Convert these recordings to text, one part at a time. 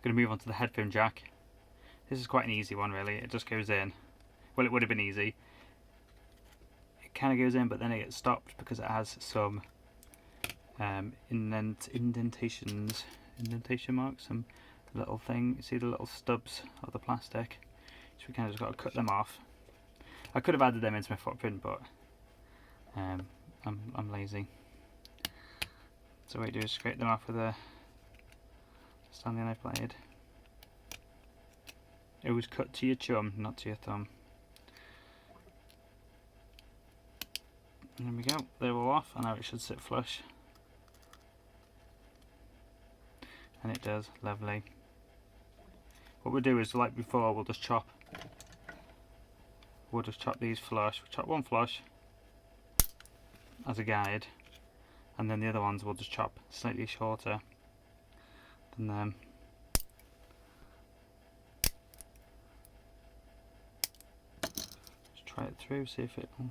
going to move on to the headphone jack. This is quite an easy one really, it just goes in. Well, it would have been easy. It kind of goes in, but then it gets stopped because it has some indentation marks, some little thing. You see the little stubs of the plastic, so we kind of just got to cut them off. I could have added them into my footprint, but I'm lazy. So what you do is scrape them off with a Stanley knife blade. It was cut to your chum, not to your thumb. And there we go, they're all off, and now it should sit flush. And it does, lovely. What we'll do is, like before, we'll just chop these flush. We'll chop one flush as a guide, and then the other ones we'll just chop slightly shorter than them. Just try it through, see if it will.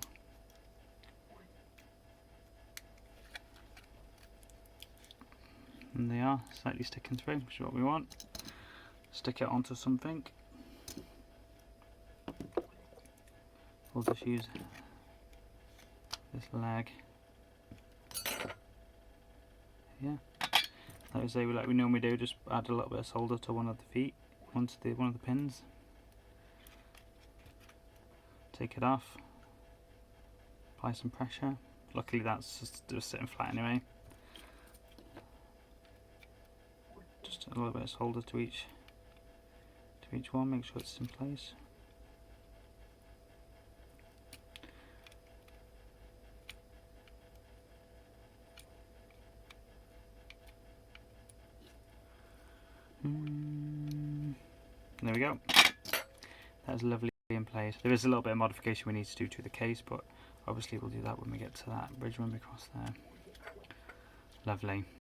And they are slightly sticking through, which is what we want. Stick it onto something. We'll just use this leg. Yeah. Like I say, like we normally do, just add a little bit of solder to one of the feet, onto one of the pins. Take it off. Apply some pressure. Luckily that's just sitting flat anyway. Just a little bit of solder to each one, make sure it's in place. There we go. That's lovely in place. There is a little bit of modification we need to do to the case, but obviously we'll do that when we get to that bridge when we cross there. Lovely.